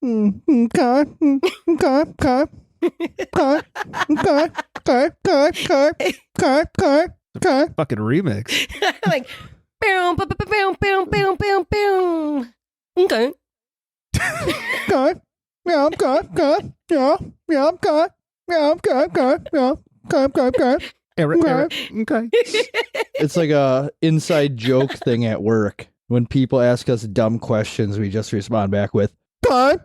Fucking remix. Like, boom, boom, boom, boom, boom, boom, boom. Okay. Okay. It's like a inside joke thing at work. When people ask us dumb questions, we just respond back with "Okay."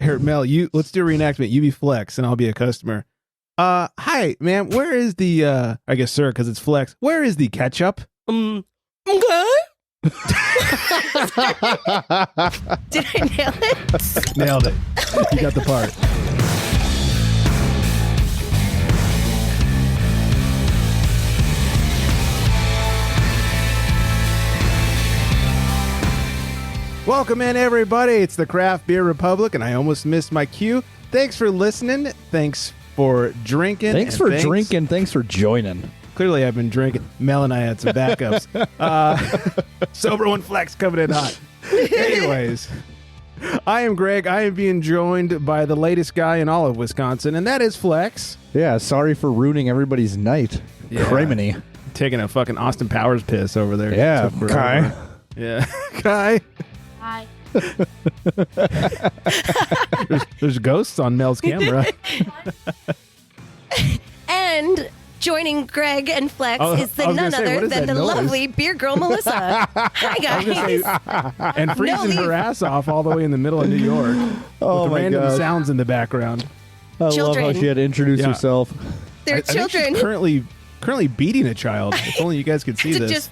Here, Mel, let's do a reenactment. You be Flex, and I'll be a customer. Hi, ma'am. Where is the? I guess, sir, because it's Flex. Where is the ketchup? Okay. Did I nail it? Nailed it. You got the part. Welcome in, everybody. It's the Craft Beer Republic, and I almost missed my cue. Thanks for listening. Thanks for drinking. Thanks for drinking. Thanks for joining. Clearly, I've been drinking. Mel and I had some backups. Sober One Flex coming in hot. Anyways, I am Greg. I am being joined by the latest guy in all of Wisconsin, and that is Flex. Yeah, sorry for ruining everybody's night. Yeah. Criminy. Taking a fucking Austin Powers piss over there. Yeah, Kai. Yeah, Kai. Hi. there's ghosts on Mel's camera. And joining Greg and Flex is none other than the lovely Beergirl Melissa. Hi, guys. And freezing her ass off all the way in the middle of New York with the random sounds in the background. I love how she had to introduce herself. They're children. I think she's currently beating a child. If only you guys could see this. Just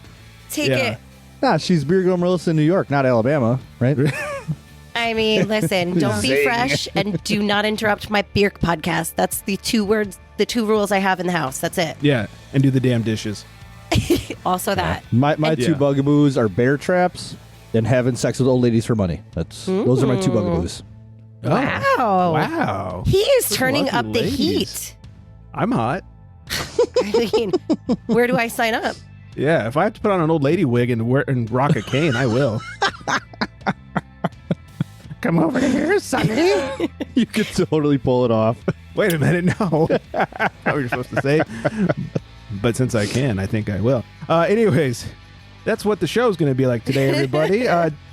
take it. Nah, she's Beergirl Melissa in New York, not Alabama, right? I mean, listen, don't be fresh and do not interrupt my beer podcast. That's the two rules I have in the house. That's it. Yeah, and do the damn dishes. Also that. My two bugaboos are bear traps and having sex with old ladies for money. Those are my two bugaboos. Oh. Wow. He is turning lucky up the ladies. heat. I'm hot. I mean, where do I sign up? Yeah, if I have to put on an old lady wig and rock a cane, I will. Come over here, Sonny. You could totally pull it off. Wait a minute, no. How you're supposed to say. But since I can, I think I will. Anyways, that's what the show's going to be like today, everybody.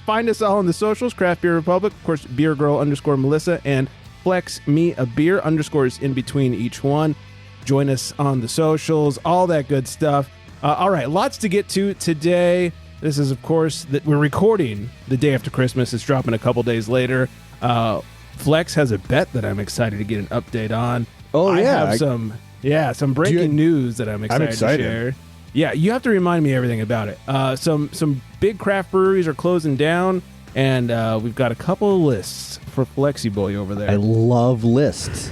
Find us all on the socials, Craft Beer Republic, of course, Beergirl_Melissa, and Flex Me a Beer underscores in between each one. Join us on the socials, all that good stuff. All right, lots to get to today. This is, of course, that we're recording the day after Christmas. It's dropping a couple days later. Flex has a bet that I'm excited to get an update on. Oh, I yeah. have some breaking news that I'm excited to share. Yeah, you have to remind me everything about it. Some big craft breweries are closing down, and we've got a couple of lists for Flexi Boy over there. I love lists.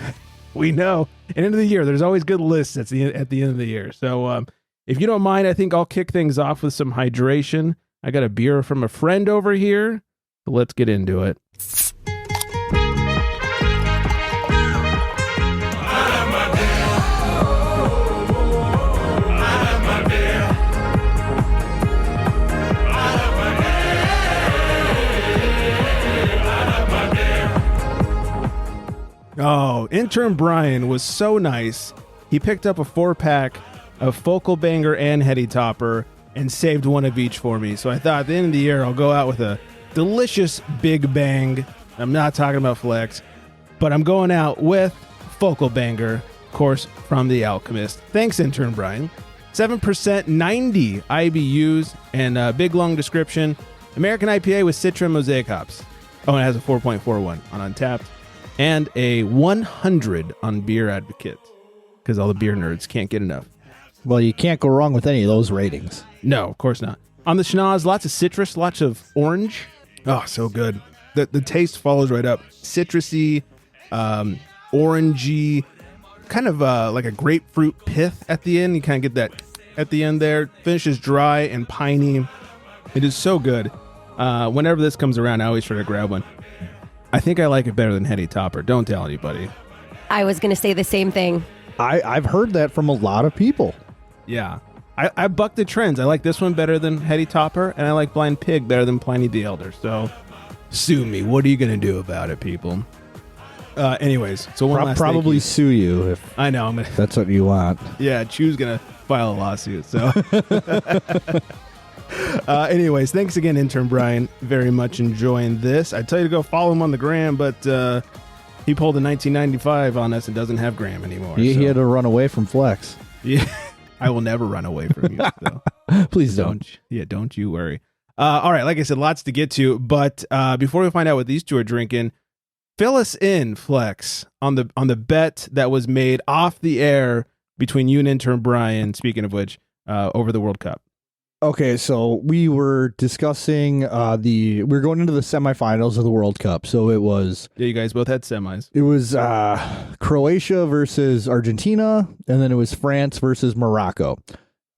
We know. And end of the year, there's always good lists at the end of the year. So if you don't mind, I think I'll kick things off with some hydration. I got a beer from a friend over here. So let's get into it. Oh, Intern Brian was so nice. He picked up a 4-pack of Focal Banger and Heady Topper and saved one of each for me. So I thought at the end of the year, I'll go out with a delicious Big Bang. I'm not talking about Flex, but I'm going out with Focal Banger, of course, from the Alchemist. Thanks, Intern Brian. 7%, 90 IBUs, and a big long description. American IPA with Citra and Mosaic hops. Oh, and it has a 4.41 on Untappd. And a 100 on Beer Advocate, because all the beer nerds can't get enough. Well, you can't go wrong with any of those ratings. No, of course not. On the schnoz, lots of citrus, lots of orange. Oh, so good. The taste follows right up. Citrusy, orangey, kind of like a grapefruit pith at the end. You kind of get that at the end there. Finishes dry and piney. It is so good. Whenever this comes around, I always try to grab one. I think I like it better than Heady Topper. Don't tell anybody. I was going to say the same thing. I've heard that from a lot of people. Yeah. I buck the trends. I like this one better than Heady Topper, and I like Blind Pig better than Pliny the Elder. So Sue me. What are you going to do about it, people? Anyways, so one last thank probably you. sue you if I know. that's what you want. Yeah, Chew's going to file a lawsuit. So, anyways, thanks again, Intern Brian. Very much enjoying this. I tell you to go follow him on the gram, but he pulled a 1995 on us and doesn't have gram anymore. He had to run away from Flex. Yeah, I will never run away from you. So. Please don't. Yeah, don't you worry. All right, like I said, lots to get to, but before we find out what these two are drinking, fill us in, Flex, on the bet that was made off the air between you and Intern Brian, speaking of which, over the World Cup. Okay, so we were discussing we're going into the semifinals of the World Cup. So it was You guys both had semis. It was Croatia versus Argentina, and then it was France versus Morocco.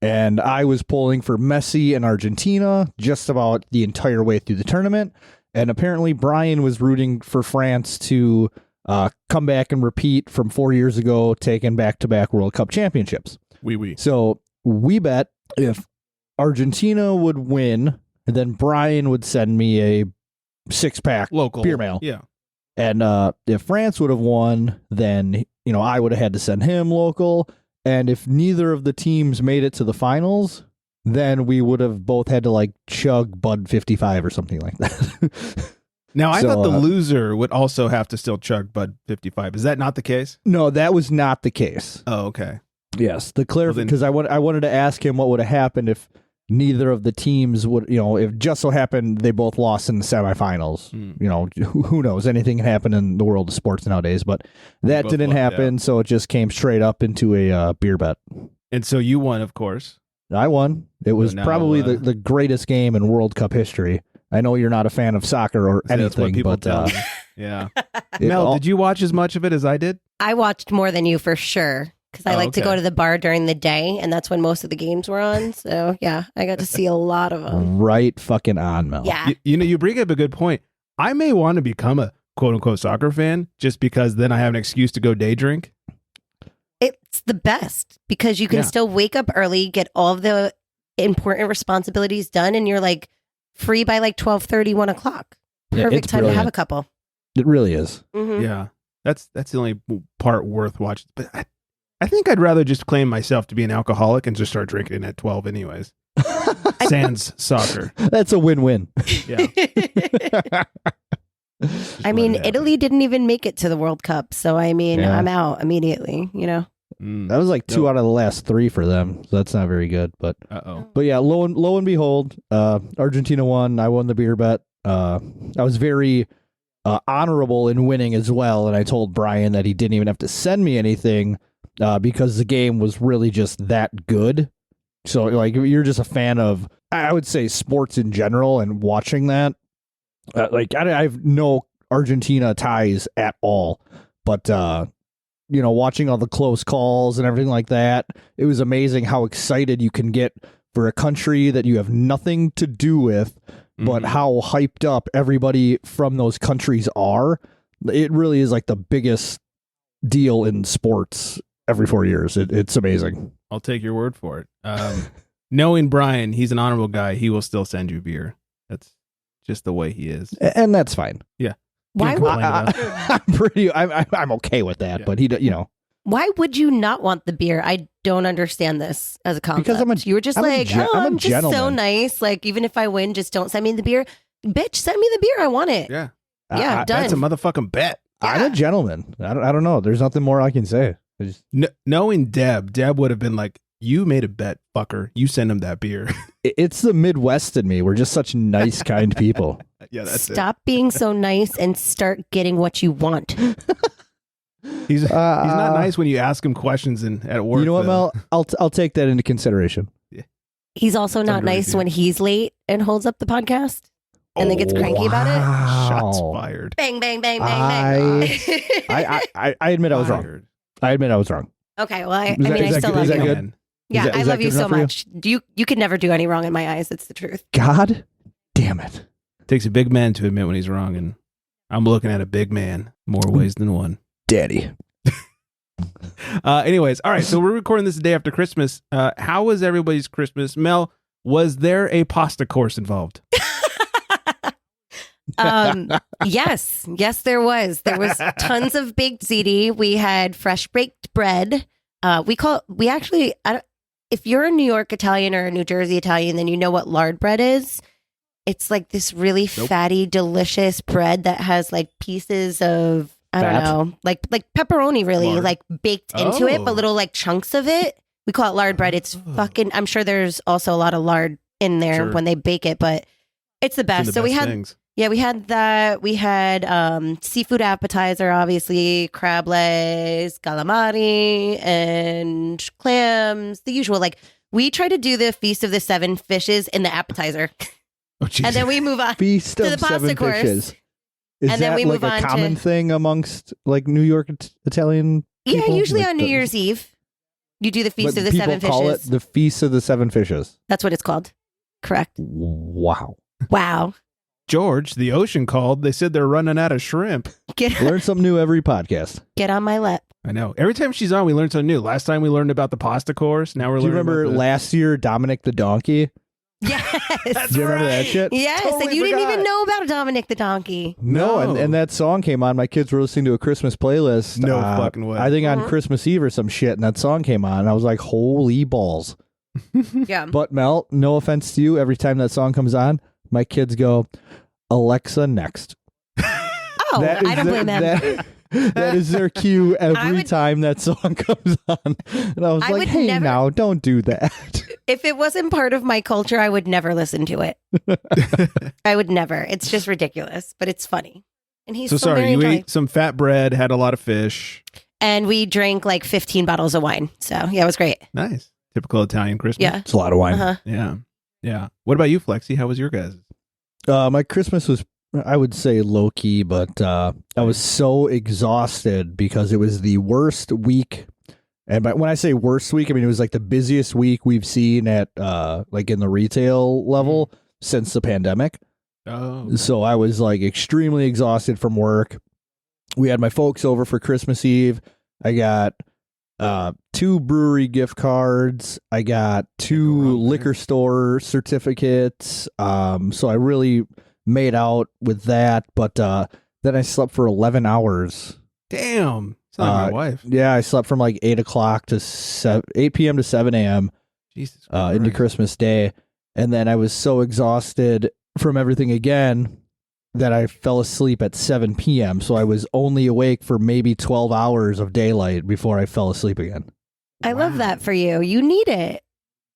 And I was pulling for Messi and Argentina just about the entire way through the tournament. And apparently Brian was rooting for France to come back and repeat from 4 years ago, taking back-to-back World Cup championships. Oui. So we bet if Argentina would win, and then Brian would send me a 6-pack Local beer mail. Yeah. And if France would have won, then I would have had to send him local. And if neither of the teams made it to the finals, then we would have both had to chug Bud 55 or something like that. Now, I thought the loser would also have to still chug Bud 55. Is that not the case? No, that was not the case. Oh, okay. Yes, the clarification, because I wanted to ask him what would have happened if neither of the teams would, if just so happened they both lost in the semifinals. Who knows? Anything can happen in the world of sports nowadays, but that didn't happen, so it just came straight up into a beer bet. And so you won, of course. I won. It was now, probably the greatest game in World Cup history. I know you're not a fan of soccer or anything, that's what people but tell me. Yeah. Mel, did you watch as much of it as I did? I watched more than you for sure. Because I like to go to the bar during the day, and that's when most of the games were on. So, yeah, I got to see a lot of them. Right fucking on, Mel. Yeah. You bring up a good point. I may want to become a quote-unquote soccer fan just because then I have an excuse to go day drink. It's the best because you can still wake up early, get all of the important responsibilities done, and you're free by 12:30, 1 o'clock. Perfect time to have a couple. It really is. Mm-hmm. Yeah. That's the only part worth watching. But I think I'd rather just claim myself to be an alcoholic and just start drinking at 12 anyways. Sans soccer. That's a win-win. Yeah. I mean, Italy didn't even make it to the World Cup. So, I'm out immediately, That was 2 out of the last 3 for them. So that's not very good. But But yeah, lo and behold, Argentina won. I won the beer bet. I was very honorable in winning as well. And I told Brian that he didn't even have to send me anything because the game was really just that good. So you're just a fan of, I would say, sports in general and watching that. I have no Argentina ties at all. But watching all the close calls and everything like that, it was amazing how excited you can get for a country that you have nothing to do with, but how hyped up everybody from those countries are. It really is the biggest deal in sports every 4 years. It's amazing. I'll take your word for it. Knowing Brian, he's an honorable guy. He will still send you beer. That's just the way he is. And that's fine. Yeah. Why would I'm okay with that, but why would you not want the beer? I don't understand this as a concept. Because you were just I'm just gentleman. So nice. Even if I win, just don't send me the beer. Bitch, send me the beer. I want it. Yeah. Done. That's a motherfucking bet. Yeah. I'm a gentleman. I don't know. There's nothing more I can say. Knowing Deb would have been like, you made a bet, fucker. You send him that beer. It's the Midwest in me. We're just such nice, kind people. Yeah, that's Stop being so nice and start getting what you want. He's not nice when you ask him questions at work. You know what, Mel? I'll take that into consideration. Yeah. He's also not nice when he's late and holds up the podcast and then gets cranky about it. Shots fired. Bang, bang, bang, bang, bang. I admit I was wrong. Okay, well, I still love you. Good? Yeah, I love you so much. You could never do any wrong in my eyes. It's the truth. God damn it. It takes a big man to admit when he's wrong, and I'm looking at a big man more ways than one. Daddy. Anyways, all right, so we're recording this the day after Christmas. How was everybody's Christmas? Mel, was there a pasta course involved? Yes, there was. There was tons of baked ziti. We had fresh baked bread. If you're a New York Italian or a New Jersey Italian, then you know what lard bread is. It's like this really fatty, delicious bread that has like pieces of, I don't know, like pepperoni really lard. Like baked into it, but little like chunks of it. We call it lard bread. It's fucking, I'm sure there's also a lot of lard in there when they bake it, but it's the best. So we had things. Yeah, we had that. We had seafood appetizer, obviously, crab legs, calamari, and clams, the usual. Like, we try to do the Feast of the Seven Fishes in the appetizer. Oh, and then we move on Feast to of the pasta Seven course. Fishes. Is and that then we like move a on common thing amongst like New York Italian people? Yeah, usually like on New Year's Eve, you do the Feast of the Seven Fishes. People call it the Feast of the Seven Fishes. That's what it's called. Correct. Wow. George, the ocean called. They said they're running out of shrimp. Learn something new every podcast. Get on my lap. I know. Every time she's on, we learn something new. Last time we learned about the pasta course. Now we're learning. Do you remember last year, Dominic the Donkey? Yes. Do you remember that shit? Yes. Totally and you didn't even know about Dominic the Donkey. No. And that song came on. My kids were listening to a Christmas playlist. No fucking way. I think on Christmas Eve or some shit, and that song came on. And I was like, holy balls. Yeah. But Mel, no offense to you, every time that song comes on, my kids go, Alexa, next. Oh, I don't blame them. That is their cue every time that song comes on. And I was like, hey, now, don't do that. If it wasn't part of my culture, I would never listen to it. I would never. It's just ridiculous, but it's funny. And he's so sorry, you ate some fat bread, had a lot of fish. And we drank like 15 bottles of wine. So, yeah, it was great. Nice. Typical Italian Christmas. Yeah. It's a lot of wine. Uh-huh. Yeah. What about you, Flexi? How was your guys'? My Christmas was, I would say, low-key, but I was so exhausted because it was the worst week. And when I say worst week, I mean, it was like the busiest week we've seen at like in the retail level since the pandemic. Oh. So I was like extremely exhausted from work. We had my folks over for Christmas Eve. I got 2 brewery gift cards. I got 2 liquor store certificates. So I really made out with that. But then I slept for 11 hours. Damn. It's not my wife. Yeah, I slept from like 8 o'clock to 8 p.m. to 7 a.m. Jesus into Christmas Day. And then I was so exhausted from everything again that I fell asleep at 7 p.m. So I was only awake for maybe 12 hours of daylight before I fell asleep again. I love that for you. You need it.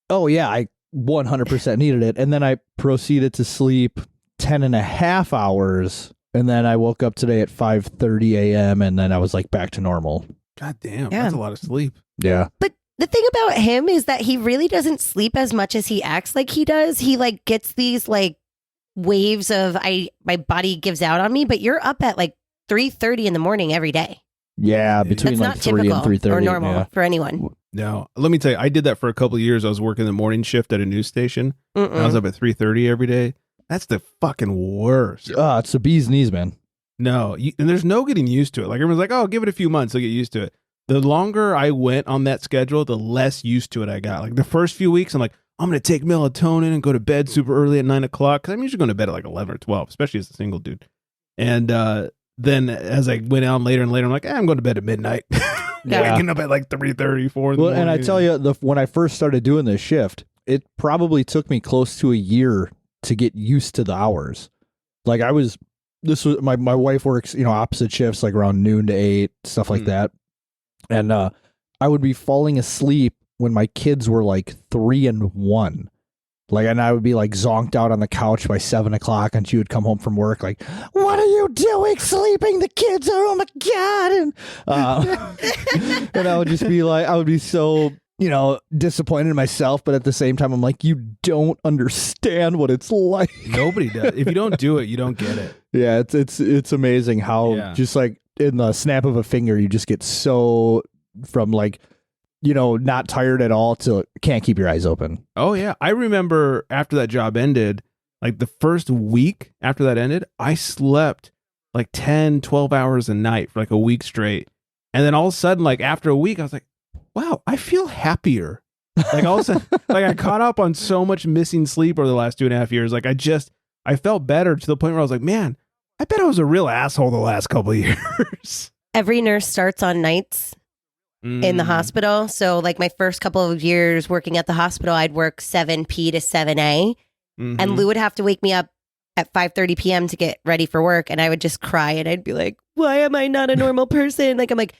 Oh, yeah, I 100% needed it. And then I proceeded to sleep 10 and a half hours. And then I woke up today at 5:30 a.m. and then I was like back to normal. God damn, that's a lot of sleep. Yeah. But the thing about him is that he really doesn't sleep as much as he acts like he does. He like gets these like waves of my body gives out on me, but you're up at like 3:30 in the morning every day. Yeah, between That's like not 3 and 3:30 or normal for anyone. No, let me tell you, I did that for a couple of years. I was working the morning shift at a news station. I was up at 3:30 every day. That's the fucking worst. It's the bee's knees, man. No, and there's no getting used to it. Like everyone's like, oh, give it a few months, I'll get used to it. The longer I went on that schedule, the less used to it I got. Like the first few weeks, I'm like, I'm going to take melatonin and go to bed super early at 9 o'clock. Because I'm usually going to bed at like 11 or 12, especially as a single dude. And then as I went on later and later, I'm like, I'm going to bed at midnight. Waking up at like 3:30, 4 in the morning. And I tell you, when I first started doing this shift, it probably took me close to a year to get used to the hours. Like my wife works, opposite shifts, like around noon to 8, stuff like that. And I would be falling asleep when my kids were like 3 and 1. Like, and I would be like zonked out on the couch by 7 o'clock, and she would come home from work like, what are you doing sleeping? The kids are, oh my God. And I would just be like, I would be so, disappointed in myself. But at the same time, I'm like, you don't understand what it's like. Nobody does. If you don't do it, you don't get it. Yeah. It's amazing how just like in the snap of a finger, you just get so from like, not tired at all to can't keep your eyes open. Oh, yeah. I remember after that job ended, like the first week after that ended, I slept like 10, 12 hours a night for like a week straight. And then all of a sudden, like after a week, I was like, wow, I feel happier. Like all of a sudden, like I caught up on so much missing sleep over the last 2.5 years. Like I felt better to the point where I was like, man, I bet I was a real asshole the last couple of years. Every nurse starts on nights in the hospital. So like my first couple of years working at the hospital, I'd work 7 p to 7 a. And Lou would have to wake me up at 5:30 p.m. to get ready for work. And I would just cry and I'd be like, why am I not a normal person? Like I'm like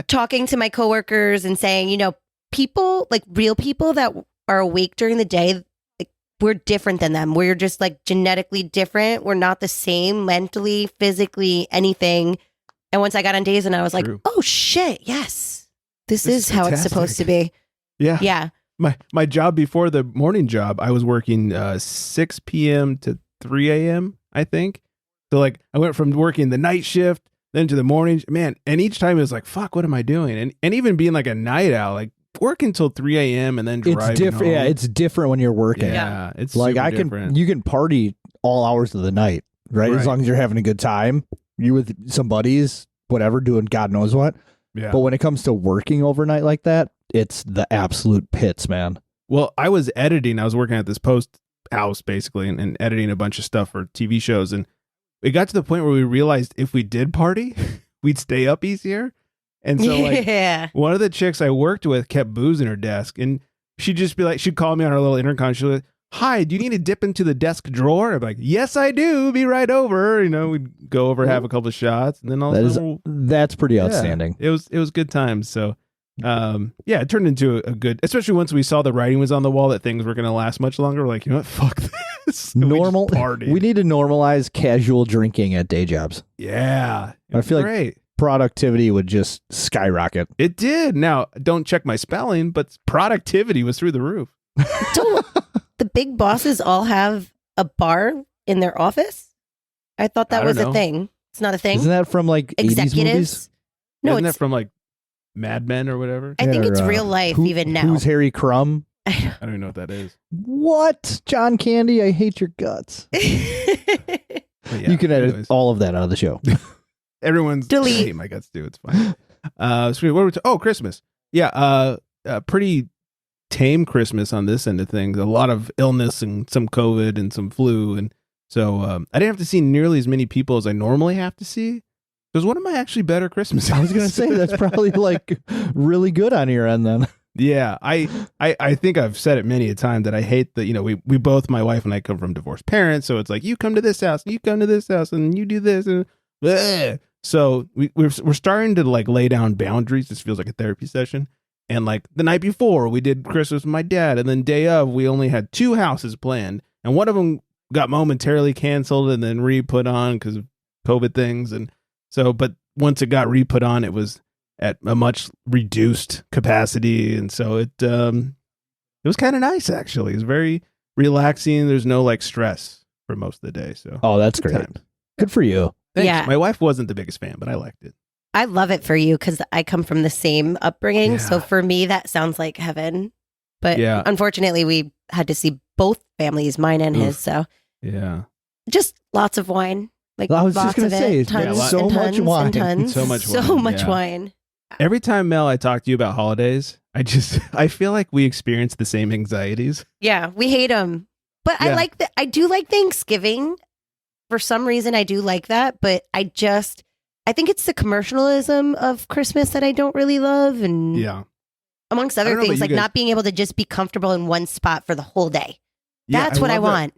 talking to my coworkers and saying, you know, people, like real people that are awake during the day, like, we're different than them. We're just like genetically different. We're not the same mentally, physically, anything. And once I got on days and I was like, oh shit, yes, this is how it's supposed to be. Yeah. Yeah. My job before the morning job, I was working 6 p.m. to 3 a.m., I think. So like I went from working the night shift then to the morning, man. And each time it was like, fuck, what am I doing? And even being like a night owl, like working till 3 a.m. and then driving It's different. home. Yeah, it's different when you're working. Yeah, it's like different. You can party all hours of the night, right? As long as you're having a good time, you with some buddies, whatever, doing God knows what. Yeah. But when it comes to working overnight like that, it's the absolute pits, man. Well, I was working at this post house basically and editing a bunch of stuff for TV shows. And it got to the point where we realized if we did party, we'd stay up easier. And so like one of the chicks I worked with kept booze in her desk, and she'd just be like, she'd call me on her little intercom. She'd be like, hi, do you need to dip into the desk drawer? I'm like, yes, I do. Be right over. You know, we'd go over, have a couple of shots, and then all that's pretty outstanding. It was good times. So it turned into a good, especially once we saw the writing was on the wall that things were going to last much longer. We're like, you know what? Fuck this. Normal party. We need to normalize casual drinking at day jobs. Yeah. I feel like productivity would just skyrocket. It did. Now, don't check my spelling, but productivity was through the roof. Don't the big bosses all have a bar in their office? I thought that was a thing. It's not a thing. Isn't that from like executives? 80s movies? No, isn't that from like Mad Men or whatever? I think it's real life even now. Who's Harry Crumb? I don't even know what that is. What? John Candy, I hate your guts. You can edit all of that out of the show. Everyone's delete. I hate my guts too. It's fine. So what were we Christmas. Yeah, pretty tame Christmas on this end of things. A lot of illness and some COVID and some flu, and so I didn't have to see nearly as many people as I normally have to see. Because one of my actually better Christmases. I was gonna say that's probably like really good on your end then. Yeah, I think I've said it many a time that I hate that, you know, we both, my wife and I, come from divorced parents, so it's like you come to this house, and you come to this house, and you do this, and bleh. So we're starting to like lay down boundaries. This feels like a therapy session. And like the night before, we did Christmas with my dad, and then day of, we only had 2 houses planned, and one of them got momentarily canceled and then re-put on because of COVID things, and so, but once it got re-put on, it was at a much reduced capacity, and so it was kind of nice actually. It was very relaxing. There's no like stress for most of the day. So that's great. Time. Good for you. Thanks. Yeah, my wife wasn't the biggest fan, but I liked it. I love it for you because I come from the same upbringing. Yeah. So for me, that sounds like heaven. But unfortunately, we had to see both families, mine and his. So just lots of wine. Like I was just going to say, tons, so much wine. So much wine. Every time, Mel, I talk to you about holidays, I feel like we experience the same anxieties. Yeah, we hate them. But I do like Thanksgiving. For some reason, I do like that. But I think it's the commercialism of Christmas that I don't really love. And amongst other things, like not being able to just be comfortable in one spot for the whole day. That's what I want.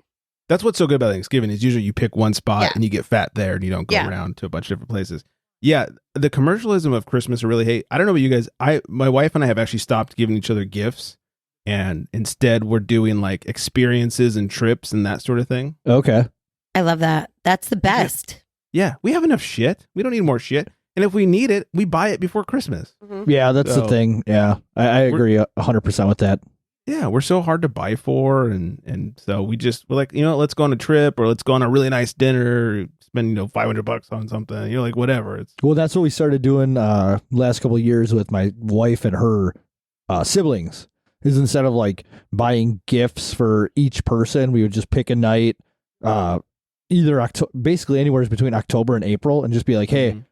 That's what's so good about Thanksgiving is usually you pick one spot and you get fat there and you don't go around to a bunch of different places. Yeah, the commercialism of Christmas I really hate. I don't know about you guys. My wife and I have actually stopped giving each other gifts, and instead we're doing like experiences and trips and that sort of thing. Okay. I love that. That's the best. Yeah, we have enough shit. We don't need more shit. And if we need it, we buy it before Christmas. Mm-hmm. Yeah, that's the thing. Yeah, I agree 100% with that. Yeah, we're so hard to buy for, and so we're like, you know, let's go on a trip or let's go on a really nice dinner, spend $500 on something, like whatever. Well, that's what we started doing last couple of years with my wife and her siblings. Is instead of like buying gifts for each person, we would just pick a night, either basically anywhere between October and April, and just be like, hey,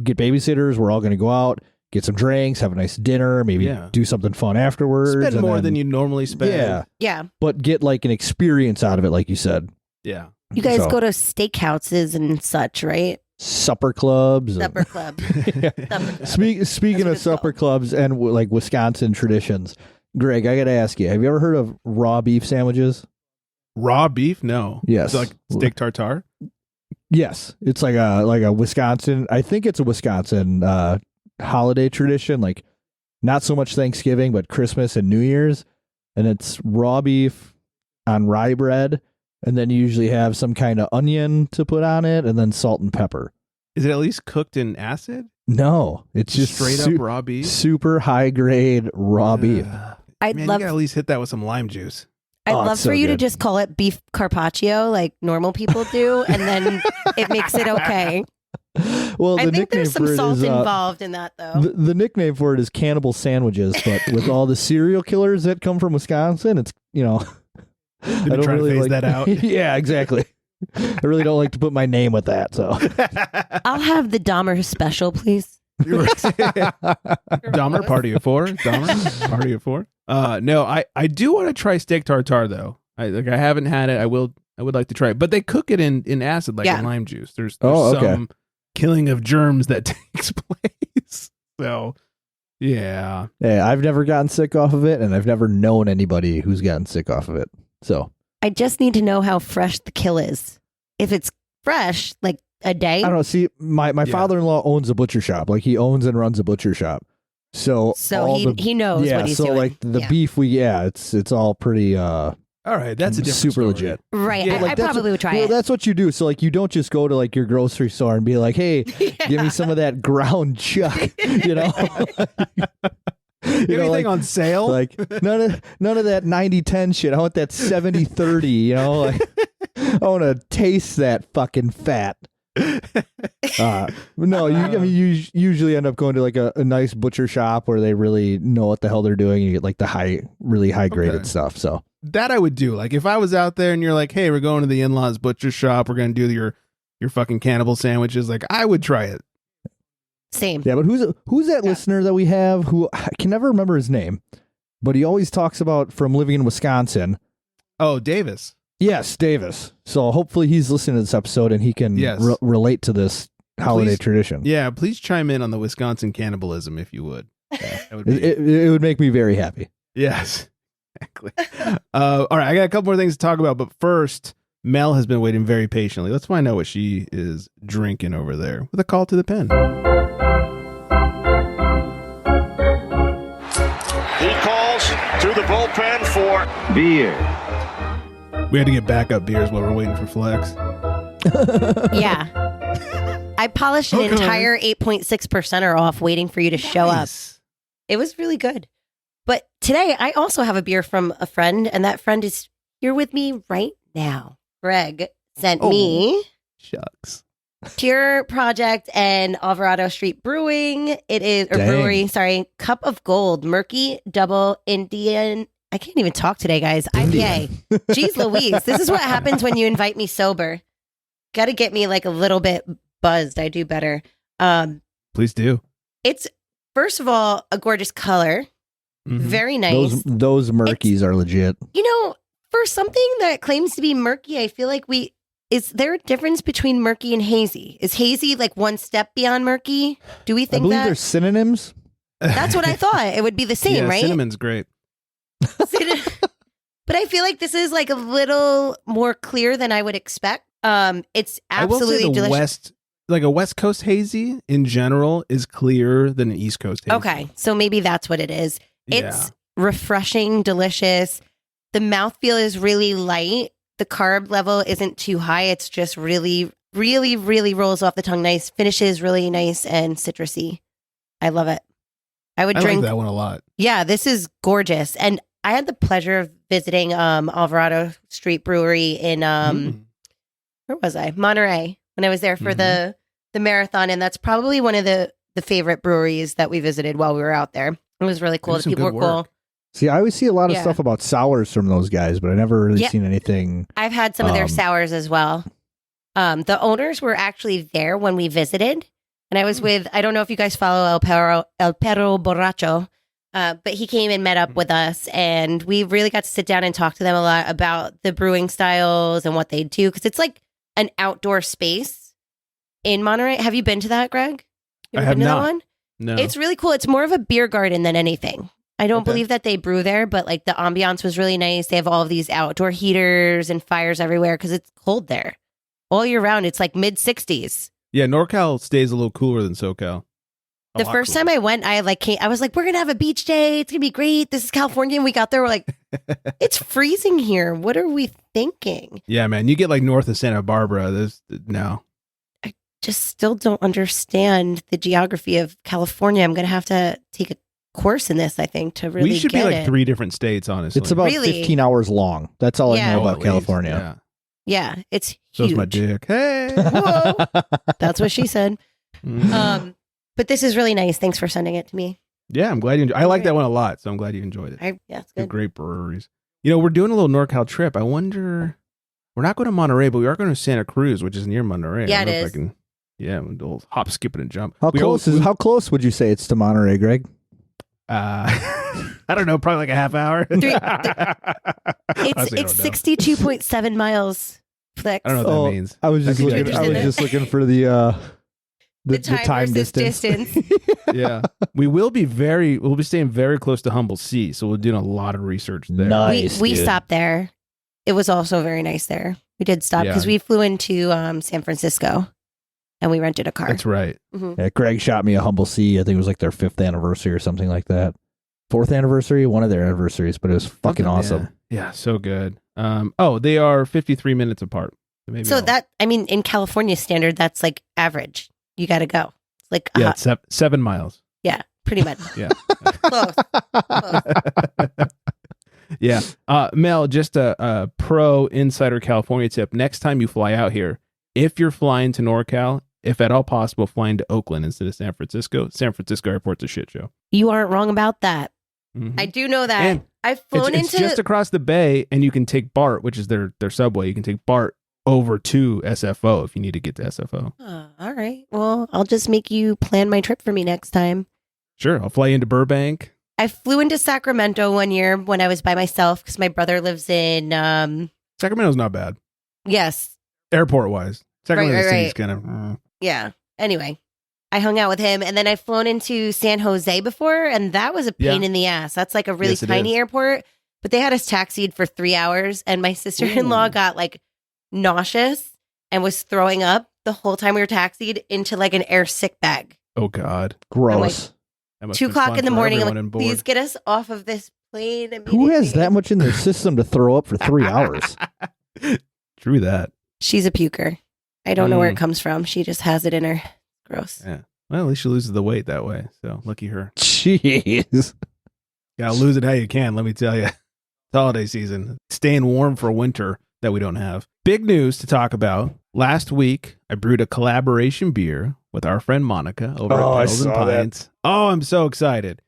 get babysitters. We're all going to go out. Get some drinks, have a nice dinner, maybe do something fun afterwards. Spend more than you normally spend. Yeah. But get like an experience out of it, like you said. Yeah. You guys go to steakhouses and such, right? Supper clubs. Supper club. Yeah. Speaking of supper clubs and like Wisconsin traditions, Greg, I got to ask you, have you ever heard of raw beef sandwiches? Raw beef? No. Yes. It's like steak tartare? Yes. It's like a Wisconsin, I think it's a Wisconsin holiday tradition, like not so much Thanksgiving, but Christmas and New Year's. And it's raw beef on rye bread. And then you usually have some kind of onion to put on it and then salt and pepper. Is it at least cooked in acid? No, it's just straight up raw beef? Super high grade raw beef. You gotta at least hit that with some lime juice. I'd love for you to just call it beef carpaccio like normal people do, and then it makes it okay. Well, I think there's some salt involved in that, though. The nickname for it is cannibal sandwiches, but with all the serial killers that come from Wisconsin, it's, I don't really phase that out. Yeah, exactly. I really don't like to put my name with that, so. I'll have the Dahmer special, please. Dahmer, party of four. Dahmer, party of four. No, I do want to try steak tartare though. I haven't had it. I would like to try it, but they cook it in acid, like in lime juice. There's some killing of germs that takes place. So, yeah. Yeah, I've never gotten sick off of it, and I've never known anybody who's gotten sick off of it. So I just need to know how fresh the kill is. If it's fresh, like a day. I don't know. See, my father-in-law owns a butcher shop. Like he owns and runs a butcher shop. So he knows what he's doing. So like the beef it's all pretty all right, that's a different super story. Legit. Right. Yeah, I probably would try it. That's what you do. So like you don't just go to like your grocery store and be like, "Hey, give me some of that ground chuck," Anything on sale? Like none of that 90-10 shit. I want that 70-30, like I want to taste that fucking fat. No, you usually end up going to like a nice butcher shop where they really know what the hell they're doing. You get like the really high graded stuff. So that I would do. Like if I was out there and you're like, "Hey, we're going to the in-laws butcher shop. We're going to do your fucking cannibal sandwiches." Like I would try it. Same. Yeah, but who's that listener that we have who I can never remember his name, but he always talks about from living in Wisconsin. Oh, Davis. Yes, Davis. So hopefully he's listening to this episode and he can relate to this holiday tradition. Yeah, please chime in on the Wisconsin cannibalism if you would. It would make me very happy. Yes, exactly. All right, I got a couple more things to talk about, but first, Mel has been waiting very patiently. Let's find out what she is drinking over there with a call to the pen. He calls to the bullpen for beer. We had to get backup beers while we're waiting for Flex. Yeah. I polished an entire 8.6% off waiting for you to show up. It was really good. But today I also have a beer from a friend, and that friend is here with me right now. Greg sent me shucks. Pure Project and Alvarado Street Brewing. It is brewery, Cup of Gold, Murky Double Indian. I can't even talk today, guys. IPA. Jeez Louise. This is what happens when you invite me sober. Got to get me like a little bit buzzed. I do better. Please do. It's, first of all, a gorgeous color. Mm-hmm. Very nice. Those Murkies are legit. For something that claims to be murky, I feel like is there a difference between murky and hazy? Is hazy like one step beyond murky? Do we think I believe they're synonyms? That's what I thought. It would be the same, right? Cinnamon's great. But I feel like this is like a little more clear than I would expect. It's absolutely delicious. A West Coast hazy in general is clearer than an East Coast hazy. Okay, so maybe that's what it is. It's refreshing, delicious. The mouthfeel is really light. The carb level isn't too high. It's just really, really, really rolls off the tongue nice. Finishes really nice and citrusy. I love it. I would drink like that one a lot. Yeah, this is gorgeous. And I had the pleasure of visiting Alvarado Street Brewery in where was I? Monterey, when I was there for the marathon, and that's probably one of the favorite breweries that we visited while we were out there. It was really cool. The people were cool. See, I always see a lot of stuff about sours from those guys, but I never really seen anything. I've had some of their sours as well. The owners were actually there when we visited, and I was with, I don't know if you guys follow El Perro Borracho. But he came and met up with us, and we really got to sit down and talk to them a lot about the brewing styles and what they do, because it's like an outdoor space in Monterey. Have you been to that, Greg? You ever I have been to not. that one? No. It's really cool. It's more of a beer garden than anything. I don't believe that they brew there, but like the ambiance was really nice. They have all of these outdoor heaters and fires everywhere because it's cold there all year round. It's like mid 60s. Yeah, NorCal stays a little cooler than SoCal. The first time I went, I was like, we're going to have a beach day. It's going to be great. This is California. And we got there. We're like, it's freezing here. What are we thinking? Yeah, man. You get like north of Santa Barbara. No. I just still don't understand the geography of California. I'm going to have to take a course in this, I think, to really We should be get like it. 3 different states, honestly. It's about 15 hours long. That's all I know about California. Yeah, it's huge. So's my dick. Hey. Whoa. That's what she said. Mm. But this is really nice. Thanks for sending it to me. Yeah, I'm glad you enjoyed it. I like that one a lot, so I'm glad you enjoyed it. Yeah, it's They're good. great breweries. You know, we're doing a little NorCal trip. I wonder, we're not going to Monterey, but we are going to Santa Cruz, which is near Monterey. Yeah, I don't it know is. if I can, yeah, we'll do a little hop, skip, and a jump. How close would you say it's to Monterey, Greg? I don't know, probably like a half hour. It's 62.7 miles. Flex. I don't know what that means. I was just looking for the time distance. Yeah, we'll be staying very close to Humble Sea, so we're doing a lot of research there. Nice. We stopped there. It was also very nice there. We did stop because we flew into San Francisco and we rented a car. That's right. Mm-hmm. Yeah, Greg shot me a Humble Sea. I think it was like their 5th anniversary or something like that. 4th anniversary, one of their anniversaries, but it was fucking awesome. Yeah, so good. They are 53 minutes apart. So in California standard, that's like average. You got to go. It's like it's 7 miles. Yeah, pretty much. Yeah. Close. Yeah. Mel, just a pro insider California tip. Next time you fly out here, if you're flying to NorCal, if at all possible, flying to Oakland instead of San Francisco. San Francisco airport's a shit show. You aren't wrong about that. Mm-hmm. I do know that. And I've flown it's just across the bay, and you can take BART, which is their subway. You can take BART over to SFO if you need to get to SFO. All right. Well, I'll just make you plan my trip for me next time. Sure. I'll fly into Burbank. I flew into Sacramento one year when I was by myself because my brother lives in... Sacramento's not bad. Yes. Airport-wise. Sacramento City's right. kind of... Yeah. Anyway, I hung out with him, and then I've flown into San Jose before, and that was a pain in the ass. That's like a really tiny airport, but they had us taxied for 3 hours, and my sister-in-law got like nauseous and was throwing up the whole time we were taxied into like an air sick bag. Oh, God. Gross. Like, 2:00 in the morning, I'm like, please get us off of this plane immediately. Who has that much in their system to throw up for 3 hours? True that. She's a puker. I don't know where it comes from. She just has it in her. Gross. Yeah. Well, at least she loses the weight that way. So lucky her. Jeez. Gotta lose it how you can, let me tell you. It's holiday season. Staying warm for winter that we don't have. Big news to talk about. Last week, I brewed a collaboration beer with our friend Monica over at Pedals Pints. Oh, I'm so excited.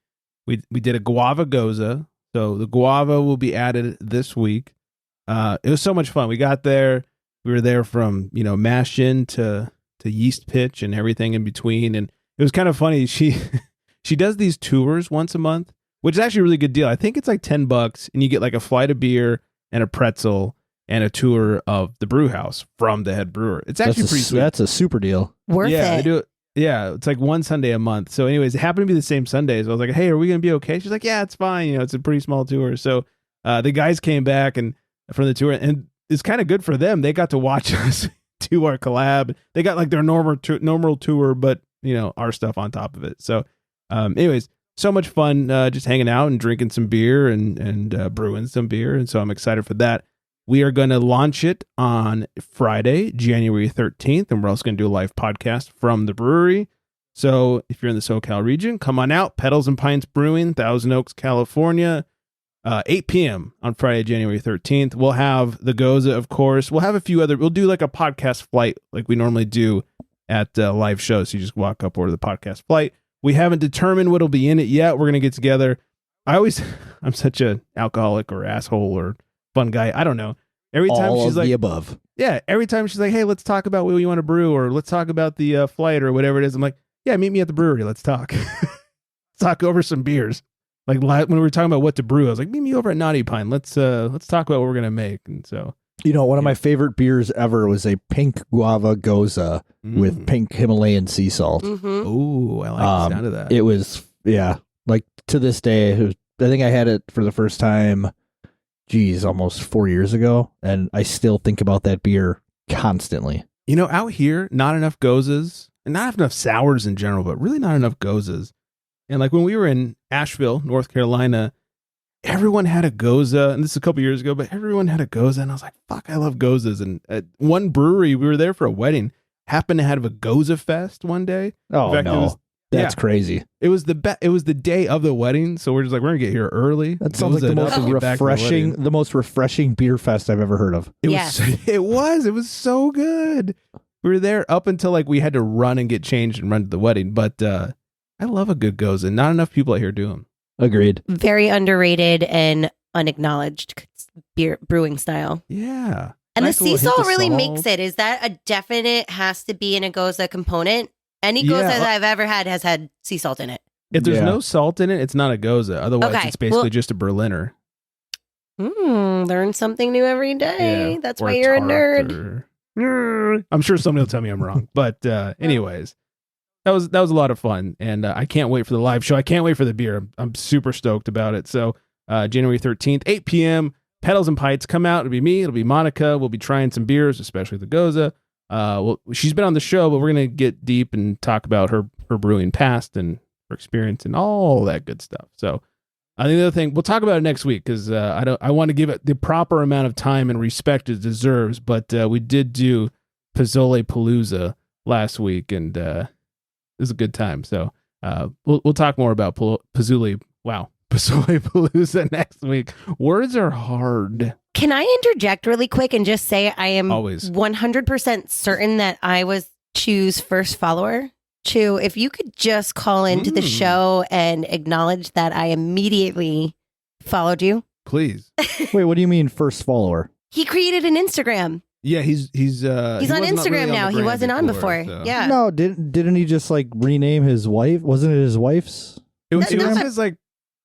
We did a guava goza. So the guava will be added this week. It was so much fun. We got there. We were there from, mash in to yeast pitch and everything in between. And it was kind of funny. She does these tours once a month, which is actually a really good deal. I think it's like $10 and you get like a flight of beer and a pretzel and a tour of the brew house from the head brewer. It's actually pretty sweet. That's a super deal. Worth it. They do it. Yeah, it's like one Sunday a month. So anyways, it happened to be the same Sunday. So I was like, hey, are we going to be okay? She's like, yeah, it's fine. It's a pretty small tour. So the guys came back and from the tour, and it's kind of good for them. They got to watch us do our collab. They got like their normal tour, but our stuff on top of it. So anyways, so much fun just hanging out and drinking some beer and brewing some beer. And so I'm excited for that. We are going to launch it on Friday, January 13th, and we're also going to do a live podcast from the brewery. So if you're in the SoCal region, come on out. Pedals Pints Brewing, Thousand Oaks, California, 8 p.m. on Friday, January 13th. We'll have the Goza, of course. We'll have a few we'll do like a podcast flight like we normally do at live shows. So you just walk up, order the podcast flight. We haven't determined what'll be in it yet. We're going to get together. I'm such an alcoholic or asshole or fun guy. I don't know. Every time all she's of like the above. Yeah, every time she's like, hey, let's talk about what you want to brew, or let's talk about the flight or whatever it is. I'm like, yeah, meet me at the brewery. Let's talk. Let's talk over some beers. Like when we were talking about what to brew, I was like, meet me over at Naughty Pine. Let's talk about what we're gonna make. And so, one of my favorite beers ever was a pink guava goza with pink Himalayan sea salt. Ooh, I like the sound of that. It was, like to this day, I think I had it for the first time, almost 4 years ago, and I still think about that beer constantly. Out here, not enough gozas, and not enough sours in general, but really not enough gozas. And like when we were in Asheville, North Carolina, everyone had a goza, and this is a couple years ago, but everyone had a goza, and I was like, fuck, I love gozas. And at one brewery, we were there for a wedding, happened to have a goza fest one day. Oh, fact, no. That's crazy. It was the day of the wedding, so we're just like, we're gonna get here early. That sounds like the most refreshing beer fest I've ever heard of. It was so good. We were there up until like we had to run and get changed and run to the wedding, but I love a good goza. Not enough people out here do them. Agreed. Very underrated and unacknowledged beer brewing style. Yeah. And the sea salt really makes it. Is that a definite has to be in a goza component? Any goza that I've ever had has had sea salt in it. If there's no salt in it, it's not a goza. Otherwise, it's basically just a Berliner. Learn something new every day. Yeah. That's why you're a nerd. I'm sure somebody will tell me I'm wrong. But anyways. That was a lot of fun, and I can't wait for the live show. I can't wait for the beer. I'm super stoked about it. So January 13th, 8 p.m., Pedals and Pints, come out. It'll be me. It'll be Monica. We'll be trying some beers, especially the goza. She's been on the show, but we're going to get deep and talk about her brewing past and her experience and all that good stuff. So I think the other thing, we'll talk about it next week because I want to give it the proper amount of time and respect it deserves. But we did do Pozzole Palooza last week, and it was a good time. So we'll talk more about Pozzole Palooza next week. Words are hard. Can I interject really quick and just say I am always 100% certain that I was Chew's first follower? Chew, if you could just call into the show and acknowledge that I immediately followed you. Please. Wait, what do you mean first follower? He created an Instagram. Yeah, he's on Instagram now. He wasn't on before. So. Yeah. No, didn't he just like rename his wife? Wasn't it his wife's? It was his like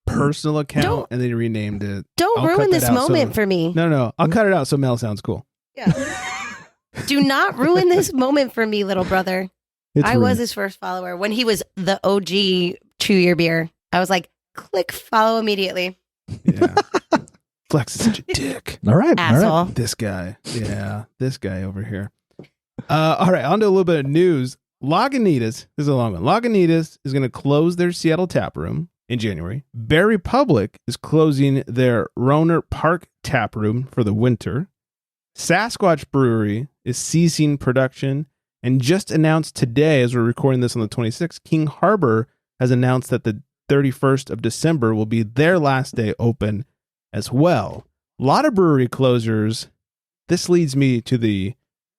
personal account, and then he renamed it. Don't ruin this moment for me. No. I'll cut it out so Mel sounds cool. Yeah. Do not ruin this moment for me, little brother. I was his first follower when he was the OG Chew Your Beer. I was like, click follow immediately. Yeah. Flex is such a dick. All right. Asshole. All right. This guy. Yeah. This guy over here. All right. On to a little bit of news. Lagunitas. This is a long one. Lagunitas is going to close their Seattle tap room in January. Bear Republic is closing their Roner Park tap room for the winter. Sasquatch Brewery is ceasing production. And just announced today, as we're recording this on the 26th, King Harbor has announced that the 31st of December will be their last day open as well. A lot of brewery closures. This leads me to the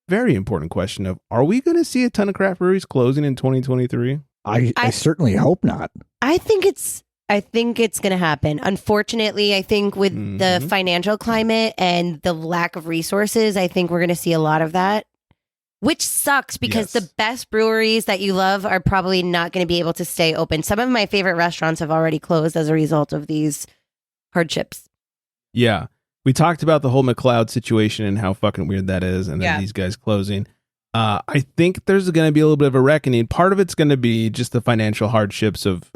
very important question of, are we going to see a ton of craft breweries closing in 2023? I certainly hope not. I think it's going to happen. Unfortunately, I think with the financial climate and the lack of resources, I think we're going to see a lot of that. Which sucks because the best breweries that you love are probably not going to be able to stay open. Some of my favorite restaurants have already closed as a result of these hardships. Yeah. We talked about the whole McLeod situation and how fucking weird that is. And then these guys closing. I think there's going to be a little bit of a reckoning. Part of it's going to be just the financial hardships of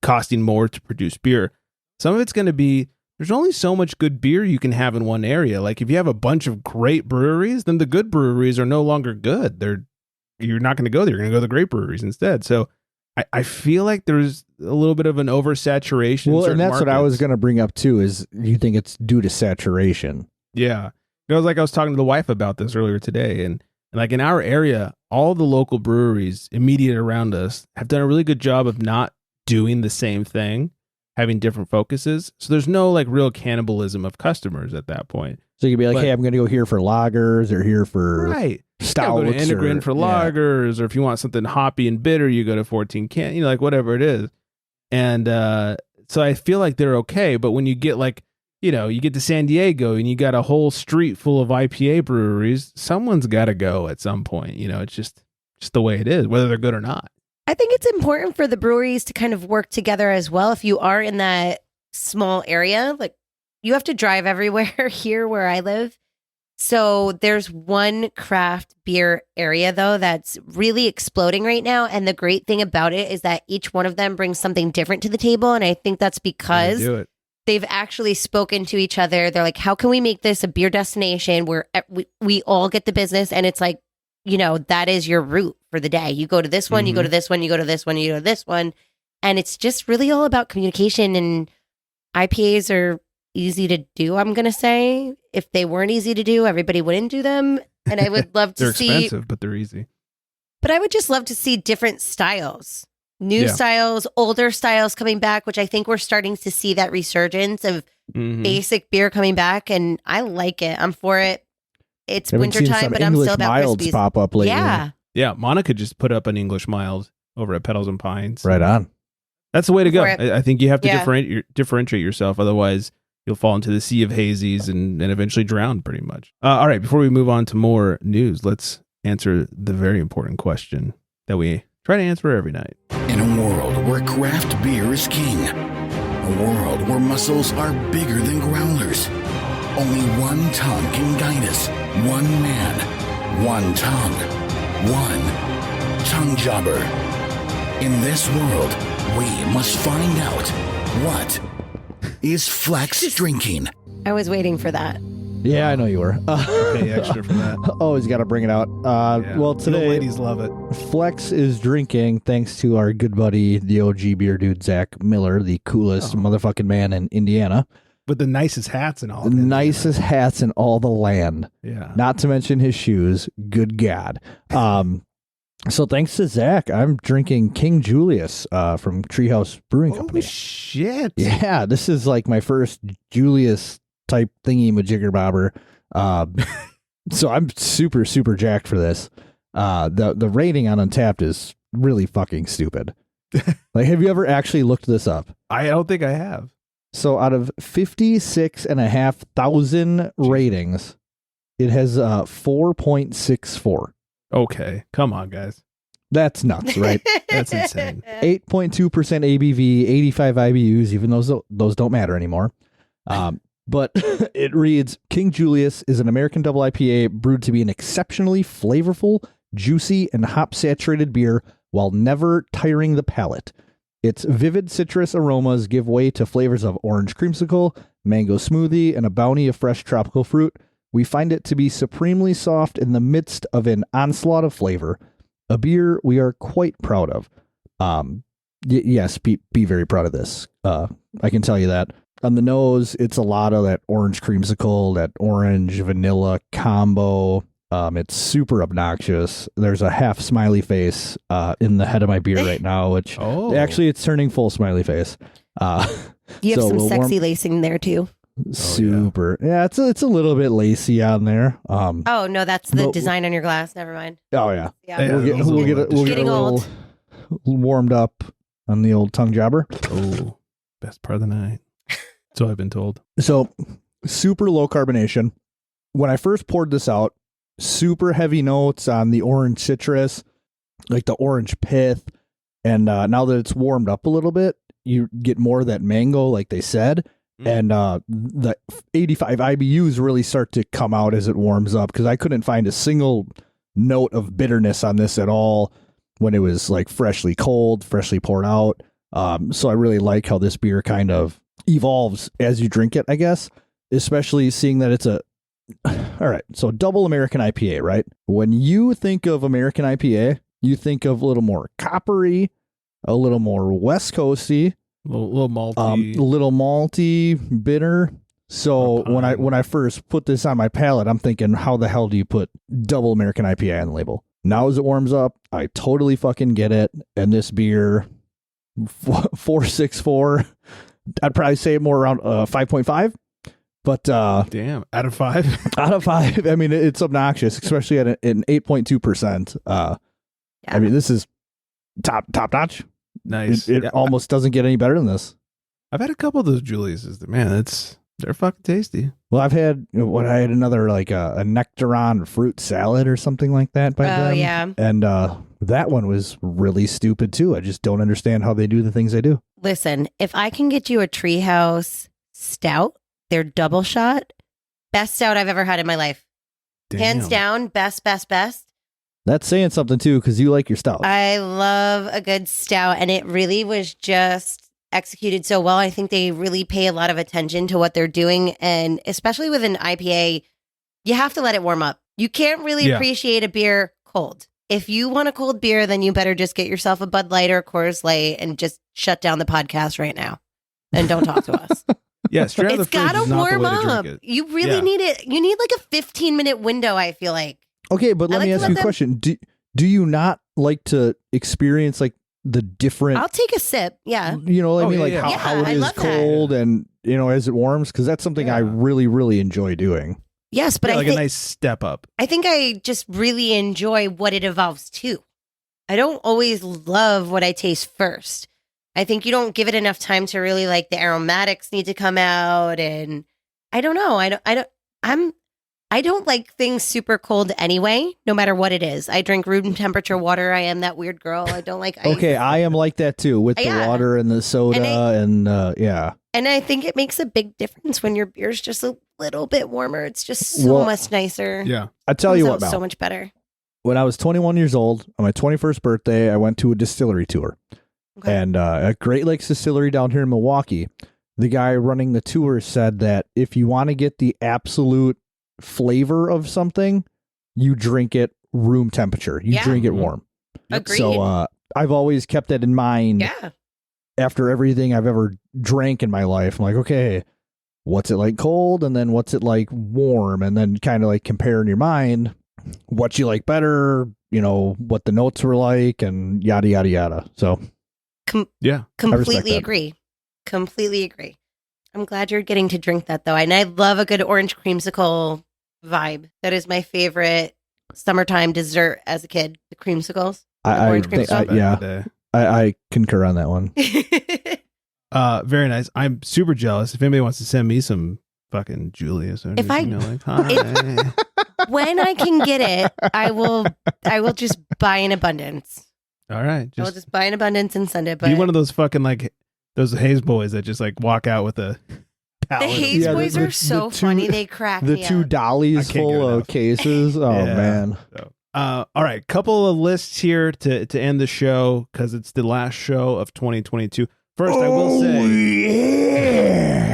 costing more to produce beer. Some of it's going to be, there's only so much good beer you can have in one area. Like if you have a bunch of great breweries, then the good breweries are no longer good. You're not going to go there. You're going to go to the great breweries instead. So I feel like there's a little bit of an oversaturation. Well, and that's markets. What I was going to bring up too, is you think it's due to saturation. Yeah. I was talking to the wife about this earlier today, and like in our area, all the local breweries immediate around us have done a really good job of not doing the same thing, having different focuses. So there's no like real cannibalism of customers at that point. So you could be like, hey, I'm going to go here for lagers or here for stouts. Go to Integrin for lagers, or if you want something hoppy and bitter, you go to 14 Can, like whatever it is. And so I feel like they're okay. But when you get like, you get to San Diego and you got a whole street full of IPA breweries, someone's got to go at some point. It's just the way it is, whether they're good or not. I think it's important for the breweries to kind of work together as well. If you are in that small area, like you have to drive everywhere here where I live. So there's one craft beer area, though, that's really exploding right now. And the great thing about it is that each one of them brings something different to the table. And I think that's because they've actually spoken to each other. They're like, how can we make this a beer destination where we all get the business? And it's like, you know, that is your route for the day. You go to this one, you go to this one, you go to this one, you go to this one. And it's just really all about communication. And IPAs are easy to do, I'm going to say. If they weren't easy to do, everybody wouldn't do them. And I would love to see... They're expensive, but they're easy. But I would just love to see different styles. New styles, older styles coming back, which I think we're starting to see that resurgence of basic beer coming back. And I like it. I'm for it. It's wintertime, but I'm still about Crispies. Pop up lately. Yeah. Monica just put up an English mild over at Pedals and Pints. Right on. That's the way to go. I think you have to differentiate yourself. Otherwise, you'll fall into the sea of hazies and eventually drown pretty much. All right, before we move on to more news, let's answer the very important question that we try to answer every night. In a world where craft beer is king, a world where muscles are bigger than growlers, only one tongue can guide us. One man, one tongue, one tongue jobber. In this world, we must find out what is Flex drinking. I was waiting for that. Yeah, I know you were. Pay extra for that. Always got to bring it out. Well, today, the ladies love it. Flex is drinking thanks to our good buddy, the OG beer dude, Zach Miller, the coolest motherfucking man in Indiana. With the nicest hats and all. The nicest hats in all the land. Yeah. Not to mention his shoes. Good God. So thanks to Zach, I'm drinking King Julius from Tree House Brewing Company. Oh, shit. Yeah, this is like my first Julius type thingy majigger bobber. So I'm super, super jacked for this. The rating on Untappd is really fucking stupid. Like, have you ever actually looked this up? I don't think I have. So out of 56,500 ratings, it has 4.64. Okay, come on, guys. That's nuts, right? That's insane. 8.2% ABV, 85 IBUs, even those don't matter anymore. But it reads, King Julius is an American double IPA brewed to be an exceptionally flavorful, juicy, and hop-saturated beer while never tiring the palate. Its vivid citrus aromas give way to flavors of orange creamsicle, mango smoothie, and a bounty of fresh tropical fruit. We find it to be supremely soft in the midst of an onslaught of flavor, a beer we are quite proud of. Yes, be very proud of this. I can tell you that. On the nose, it's a lot of that orange creamsicle, that orange vanilla combo. It's super obnoxious. There's a half smiley face in the head of my beer right now, which actually it's turning full smiley face. You have some sexy lacing there too. Super. Yeah, it's a little bit lacy on there. Oh no, that's the design on your glass. Never mind. Oh yeah. We'll get a little warmed up on the old tongue jobber. Oh, best part of the night. So I've been told. So super low carbonation. When I first poured this out, super heavy notes on the orange citrus, like the orange pith. And now that it's warmed up a little bit, you get more of that mango, like they said. And the 85 IBUs really start to come out as it warms up, because I couldn't find a single note of bitterness on this at all when it was like freshly cold, freshly poured out. So I really like how this beer kind of evolves as you drink it, I guess, especially seeing that it's all right. So double American IPA, right? When you think of American IPA, you think of a little more coppery, a little more West Coasty, a little malty, bitter. So when I first put this on my palate, I'm thinking, how the hell do you put double American IPA on the label? Now as it warms up, I totally fucking get it. And this beer, 4.64, I'd probably say more around 5.5. But damn, out of 5? Out of 5. I mean, it's obnoxious, especially at an 8.2%. I mean, this is top notch. Nice. It almost doesn't get any better than this. I've had a couple of those Julius's. Man, it's They're fucking tasty. Well, I had another like a nectaron fruit salad or something like that by them. Oh, yeah. And that one was really stupid too. I just don't understand how they do the things they do. Listen, if I can get you a Tree House stout, they're double shot, best stout I've ever had in my life. Damn. Hands down, best. That's saying something too, because you like your stout. I love a good stout, and it really was just executed so well. I think they really pay a lot of attention to what they're doing, and especially with an IPA, you have to let it warm up. You can't really appreciate a beer cold. If you want a cold beer, then you better just get yourself a Bud Light or Coors Light and just shut down the podcast right now and don't talk to us. Yeah, straight out of the It's fridge gotta is not the warm way to up. drink it. You really need it. You need like a 15-minute window, I feel like. Okay, but let me ask you a question. Do you not like to experience like the different? I'll take a sip. Yeah. You know, I mean, how it is cold and as it warms, because that's something I really, really enjoy doing. Yes, but I think a nice step up. I think I just really enjoy what it evolves to. I don't always love what I taste first. I think you don't give it enough time to really like the aromatics need to come out, and I don't know. I don't like things super cold anyway, no matter what it is. I drink room temperature water. I am that weird girl. I don't like ice. Okay, I am like that too, with the water and the soda and And I think it makes a big difference when your beer's just a little bit warmer. It's just so much nicer. Yeah. I tell you what, Mel, so much better. When I was 21 years old, on my 21st birthday, I went to a distillery tour. Okay. And at Great Lakes Distillery down here in Milwaukee, the guy running the tour said that if you want to get the absolute flavor of something, you drink it room temperature. You drink it warm. Agreed. So I've always kept that in mind. Yeah. After everything I've ever drank in my life, I'm like, okay, what's it like cold? And then what's it like warm? And then kind of like compare in your mind what you like better, what the notes were like, and yada, yada, yada. So, completely agree. Completely agree. I'm glad you're getting to drink that, though. And I love a good orange creamsicle vibe. That is my favorite summertime dessert as a kid, the creamsicles. I concur on that one. Very nice. I'm super jealous. If anybody wants to send me some fucking Julius, or hi. When I can get it, I will just buy in abundance. All right, I'll just buy in abundance and send it. But be one of those fucking like those Haze boys that just like walk out with a. The Haze boys are so funny. They crack me up. The two dollies full of cases. Oh man. So. All right, couple of lists here to end the show because it's the last show of 2022. First, I will say,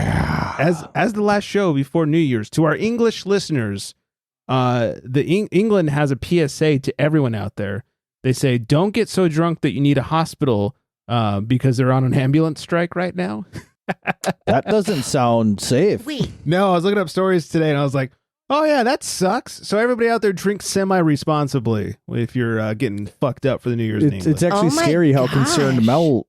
as the last show before New Year's, to our English listeners, England has a PSA to everyone out there. They say, don't get so drunk that you need a hospital because they're on an ambulance strike right now. That doesn't sound safe. Wait. No, I was looking up stories today and I was like, oh yeah, that sucks. So everybody out there drink semi-responsibly if you're getting fucked up for the New Year's in England. It's actually scary how concerned Mel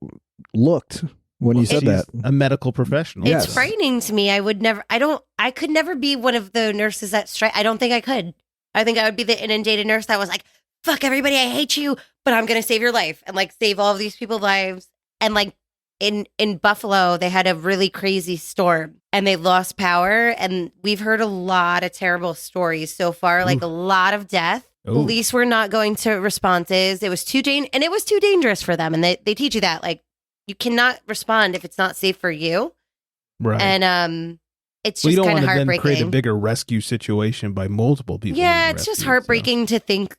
looked when you said that. A medical professional. It's frightening to me. I could never be one of the nurses that strike. I don't think I could. I think I would be the inundated nurse that was like, fuck everybody, I hate you, but I'm going to save your life and like save all of these people's lives. And like in Buffalo, they had a really crazy storm and they lost power. And we've heard a lot of terrible stories so far, like a lot of death. Police were not going to responses. It was too dangerous for them. And they teach you that, like, you cannot respond if it's not safe for you. Right. And it's just kind of heartbreaking. You don't want to then create a bigger rescue situation by multiple people. Yeah, it's just heartbreaking to think,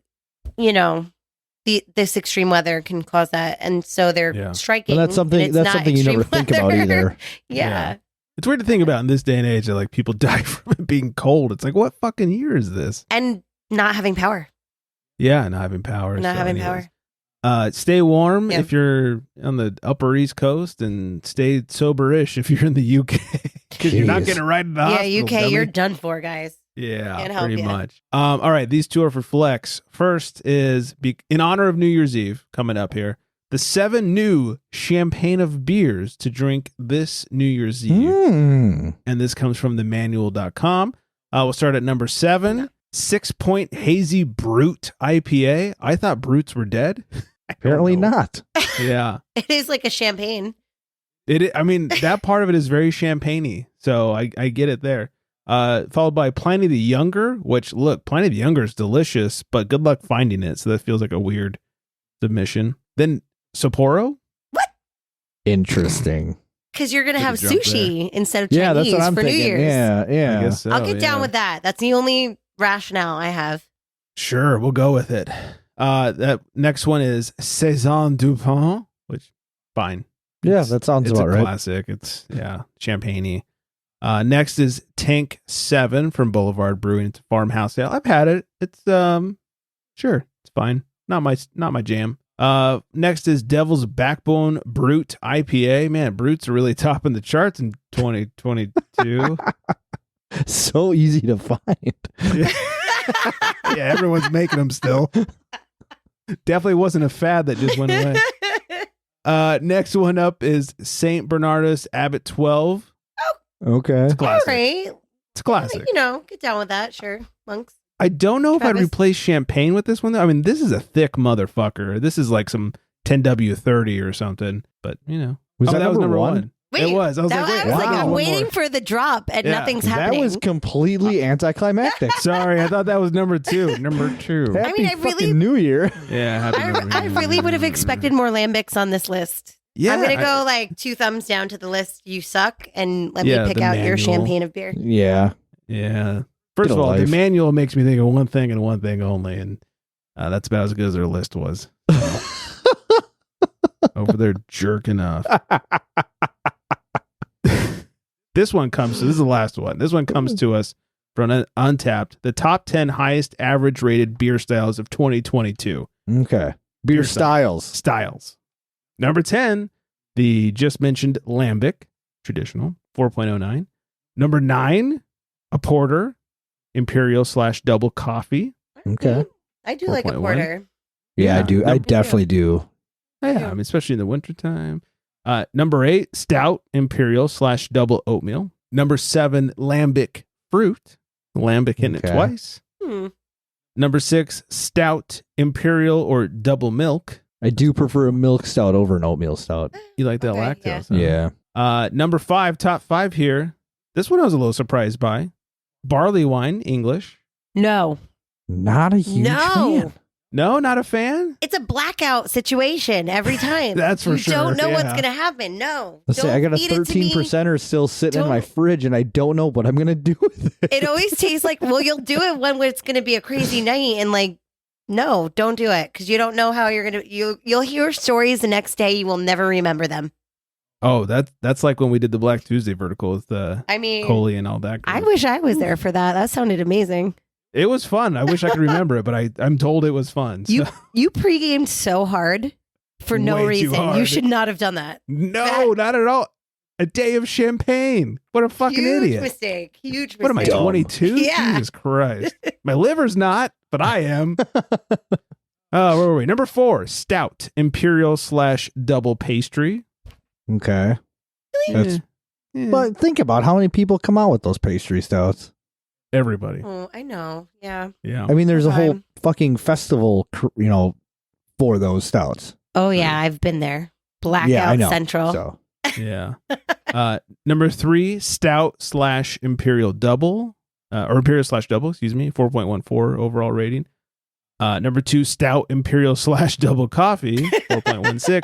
this extreme weather can cause that. And so they're striking. Well, that's something you never think about either. Yeah. It's weird to think about in this day and age that like people die from it being cold. It's like, what fucking year is this? And not having power. Yeah, not having power. Stay warm if you're on the Upper East Coast, and stay sober-ish if you're in the UK, because you're not getting right in the hospital. Yeah, UK, dummy. You're done for, guys. Yeah, pretty much. All right, these two are for Flex. First is, in honor of New Year's Eve coming up here, the 7 new champagne of beers to drink this New Year's Eve. And this comes from themanual.com. We'll start at number 7. 6 Point Hazy Brute IPA. I thought brutes were dead. Apparently not. Yeah. It is like a champagne. I mean, that part of it is very champagne-y. So I get it there. Followed by Pliny the Younger, which, look, Pliny the Younger is delicious, but good luck finding it. So that feels like a weird submission. Then Sapporo. What? Interesting. Because you're going to have sushi instead of Yeah, that's Chinese what I'm for thinking. New Year's. Yeah. I guess so, I'll get down with that. That's the only rationale I have. Sure, we'll go with it. That next one is Saison du Pain, which, fine. Yeah, that sounds about right. It's a classic. It's, champagne-y. Next is Tank 7 from Boulevard Brewing. It's a farmhouse ale. I've had it. It's sure, it's fine. Not my jam. Next is Devil's Backbone Brute IPA. Man, Brutes are really topping the charts in 2022. So easy to find. Yeah, everyone's making them still. Definitely wasn't a fad that just went away. Next one up is St. Bernardus Abbot 12. Okay. It's a classic. All right. It's a classic. Get down with that. Sure. Monks. I don't know if I'd replace champagne with this one, though. I mean, this is a thick motherfucker. This is like some 10W30 or something, but, Was that was number one? It was. I was like, I'm waiting for the drop and nothing's happening. That was completely anticlimactic. Sorry, I thought that was number two. Number two. Happy fucking New Year. Yeah, happy New Year. I really would have expected more lambics on this list. Yeah, I'm going to go like 2 thumbs down to the list. You suck. And let me pick out your champagne of beer. Yeah. Yeah. First of all, the manual makes me think of one thing and one thing only. And that's about as good as their list was. Over there jerking off. This is the last one. This one comes to us from Untapped, the top 10 highest average rated beer styles of 2022. Okay. Beer styles. Number 10, the just mentioned Lambic, traditional, 4.09. Number 9, a porter, imperial/double coffee. Okay. I do like a porter. Yeah, I do. I definitely do. Yeah, I mean, especially in the wintertime. Number 8, stout, imperial/double oatmeal. Number 7, lambic fruit. Lambic hitting it twice. Number 6, stout, imperial or double milk. I do prefer a milk stout over an oatmeal stout. You like that lactose? Yeah. Number 5, top 5 here. This one I was a little surprised by. Barley wine, English. No. Not a huge fan. No, not a fan? It's a blackout situation every time. That's for sure. You don't know what's going to happen. No. Let's say I got a 13%er still sitting in my fridge and I don't know what I'm going to do with it. It always tastes like, well, you'll do it when it's going to be a crazy night and like, no, don't do it because you don't know how you're going to, you'll hear stories the next day. You will never remember them. Oh, that's like when we did the Black Tuesday vertical with Coley and all that. I wish I was there for that. That sounded amazing. It was fun. I wish I could remember it, but I'm told it was fun. So. You pre-gamed so hard for no reason. You should not have done that. No, not at all. A day of champagne. What a fucking idiot. Huge mistake. What am I, 22? Yeah. Jesus Christ. My liver's not, but I am. Oh, where were we? Number 4, stout, imperial/double pastry. Okay. But think about how many people come out with those pastry stouts. Everybody. Oh, I know. Yeah. I mean, there's a whole fucking festival, for those stouts. Oh, yeah. I've been there. Blackout Central. So. Yeah. Number 3, stout/imperial double, or imperial/double, 4.14 overall rating. Number 2, stout, imperial/double coffee, 4.16.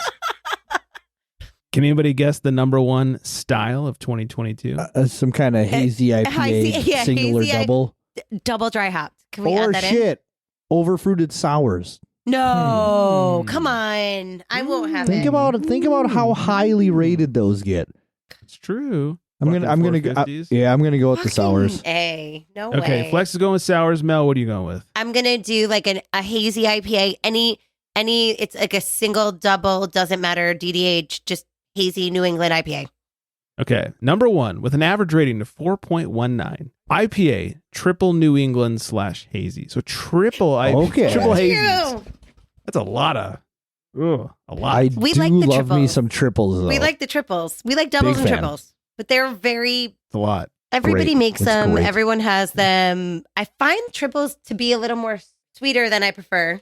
Can anybody guess the number 1 style of 2022? Some kind of hazy IPA, single or double. Double dry hopped. Can we add that in? Overfruited sours. No, come on. I won't have Think about how highly rated those get. It's true. I'm gonna go with the sours. No way. Okay, Flex is going with sours. Mel, what are you going with? I'm gonna do like a hazy IPA. Any. It's like a single, double, doesn't matter. DDH, just hazy New England IPA. Okay, number 1 with an average rating of 4.19. IPA, triple New England/hazy. So triple IPA, triple hazy. That's a lot of. A lot. We like the love triples. Me some triples. Though. We like the triples. We like doubles and triples, but they're very. It's a lot. Everybody makes them. Great. Everyone has them. I find triples to be a little more sweeter than I prefer.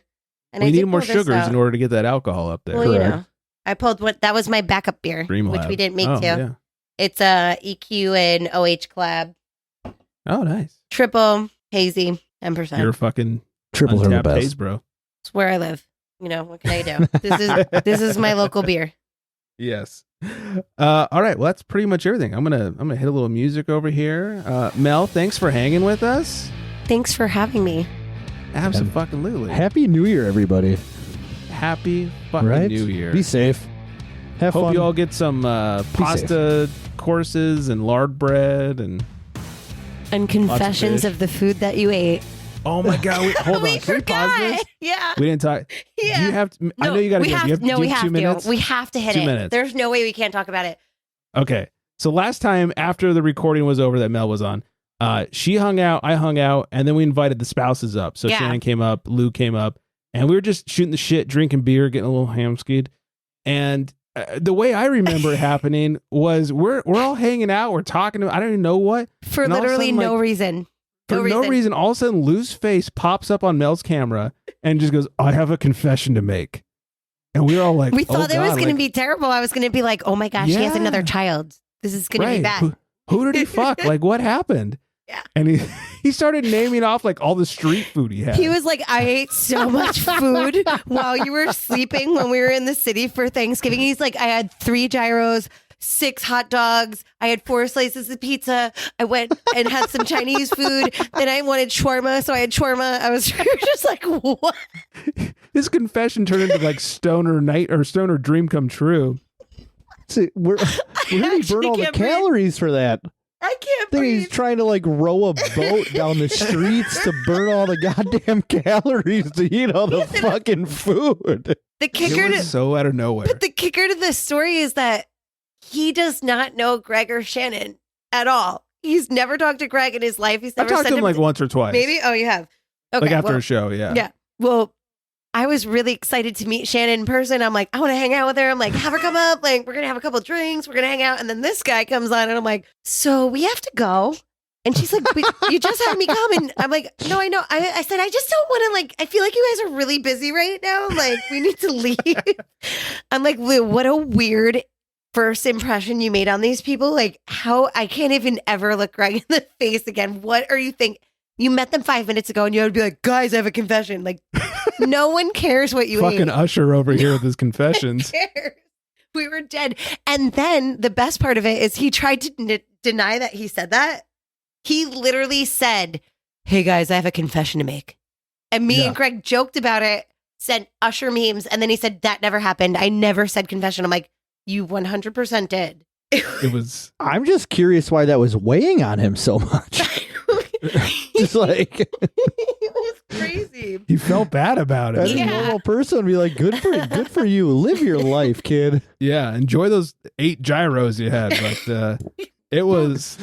And we need more sugars in order to get that alcohol up there. Well, I pulled that was my backup beer, Dream which Lab. we didn't make too. Yeah. It's a EQ and OH collab. Oh, nice. Triple, hazy, 10%. You're fucking Triples are the untapped best. haze, bro. It's where I live. You know, what can I do? This is my local beer. Yes. All right. Well, that's pretty much everything. I'm gonna hit a little music over here. Mel, thanks for hanging with us. Thanks for having me. Absolutely. Happy New Year, everybody. Happy fucking New Year. Be safe. Have Hope fun. you all get some pasta courses and lard bread and confessions of the food that you ate. Oh my God! Hold on. Can we pause this? Yeah. We didn't talk. Yeah. Do you have to? I know you got to go. We have 2 minutes. We have to hit 2 it. minutes. There's no way we can't talk about it. Okay. So last time after the recording was over that Mel was on, she hung out, I hung out, and then we invited the spouses up. So Shannon came up, Lou came up, and we were just shooting the shit, drinking beer, getting a little ham-skied. And the way I remember it happening was we're all hanging out, we're talking, I don't even know what. For literally no reason. For no reason, all of a sudden, Lou's face pops up on Mel's camera and just goes, I have a confession to make. And we were all like, we thought it was going to be terrible. I was going to be like, oh my gosh, he has another child. This is going to be bad. Who did he fuck? Like, what happened? Yeah. And he started naming off like all the street food he had. He was like, I ate so much food while you were sleeping when we were in the city for Thanksgiving. He's like, I had 3 gyros, 6 hot dogs. I had 4 slices of pizza. I went and had some Chinese food. Then I wanted shawarma, so I had shawarma. I was just like, what? His confession turned into like stoner night or stoner dream come true. See, where did he burn all the calories for that? I can't I think breathe. he's trying to like row a boat down the streets to burn all the goddamn calories to eat all the fucking food. The kicker It was so out of nowhere. But the kicker to this story is that he does not know Greg or Shannon at all. He's never talked to Greg in his life. He's I've never talked to him like once or twice. Maybe? Oh, you have. Okay, like after a show, yeah. Yeah. Well, I was really excited to meet Shannon in person. I'm like, I want to hang out with her. I'm like, have her come up. Like, we're going to have a couple drinks. We're going to hang out. And then this guy comes on and I'm like, so we have to go. And she's like, you just had me come. And I'm like, no, I know. I said, I just don't want to, like, I feel like you guys are really busy right now. Like, we need to leave. I'm like, Lou, what a weird first impression you made on these people. Like, how I can't even ever look Greg in the face again. What are you thinking? You met them 5 minutes ago and you would be like, guys, I have a confession. Like, no one cares what you Fucking ate. Usher over here with his confessions. We were dead. And then the best part of it is he tried to deny that he said that. He literally said, hey guys, I have a confession to make. And me and Greg joked about it, sent Usher memes, and then he said, that never happened. I never said confession. I'm like, you 100% did. It was. I'm just curious why that was weighing on him so much. Just like it was crazy. He felt bad about it. As a normal person would be like, good for you. Live your life, kid. Yeah, enjoy those 8 gyros you had. But it was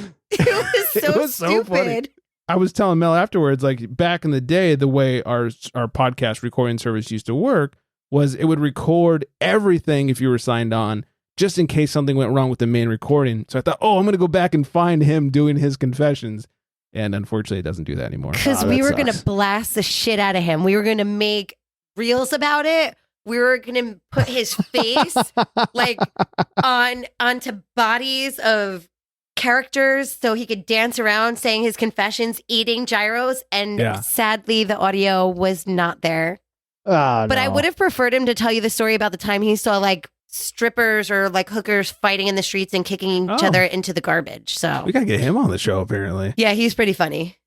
so funny. stupid. I was telling Mel afterwards, like back in the day, the way our podcast recording service used to work was it would record everything if you were signed on, just in case something went wrong with the main recording. So I thought, I'm going to go back and find him doing his confessions. And unfortunately, it doesn't do that anymore. Because we were going to blast the shit out of him. We were going to make reels about it. We were going to put his face like onto bodies of characters so he could dance around saying his confessions, eating gyros. And sadly, the audio was not there. But I would have preferred him to tell you the story about the time he saw like strippers or like hookers fighting in the streets and kicking each other into the garbage. So we gotta get him on the show. Apparently, yeah, he's pretty funny.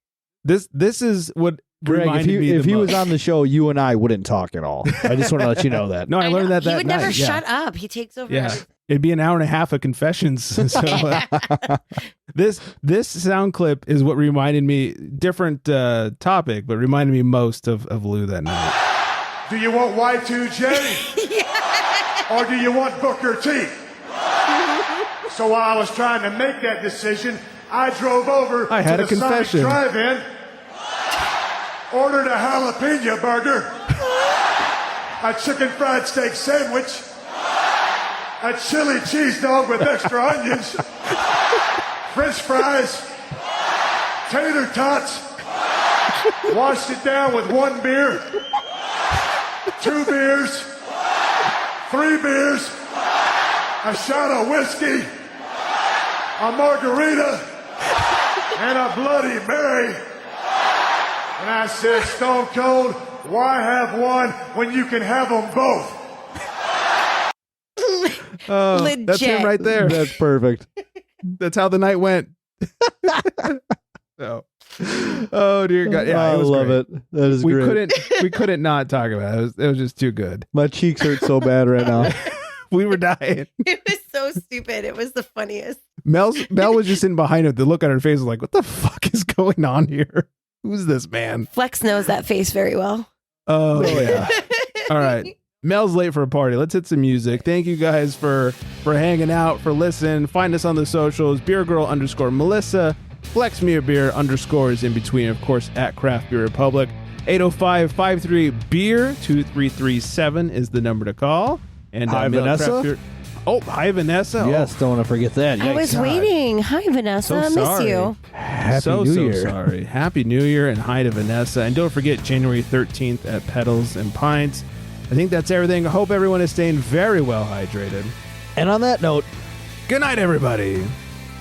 This is what Greg. If he was on the show, you and I wouldn't talk at all. I just want to let you know that. No, I learned that he would never night. shut up. He takes over. Yeah, it'd be an hour and a half of confessions. So this sound clip is what reminded me. Different topic, but reminded me most of Lou that night. Do you want Y2J? Or do you want Booker T? So while I was trying to make that decision, I drove over I had to a the confession. Sonic Drive-In, ordered a jalapeno burger, a chicken fried steak sandwich, a chili cheese dog with extra onions, French fries, tater tots, washed it down with 1 beer, 2 beers, 3 beers, a shot of whiskey, a margarita, and a Bloody Mary. And I said, Stone Cold, why have one when you can have them both? Legit. That's him right there. That's perfect. That's how the night went. Oh dear God! Yeah, I love great. it. That is great. We couldn't not talk about it. It was just too good. My cheeks hurt so bad right now. We were dying. It was so stupid. It was the funniest. Mel was just sitting behind her. The look on her face was like, "What the fuck is going on here? Who's this man?" Flex knows that face very well. Oh yeah. All right. Mel's late for a party. Let's hit some music. Thank you guys for hanging out, for listening. Find us on the socials. Beergirl_Melissa. Flex Me a Beer _ in between, of course, at Craft Beer Republic. 805-53-BEER 2337 is the number to call. And hi, Vanessa. Oh, hi, Vanessa. Yes, don't want to forget that. I was waiting. Hi, Vanessa. I miss you. Happy New Year. Sorry. Happy New Year and hi to Vanessa. And don't forget January 13th at Pedals Pints. I think that's everything. I hope everyone is staying very well hydrated. And on that note, good night, everybody.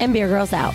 And Beer Girls out.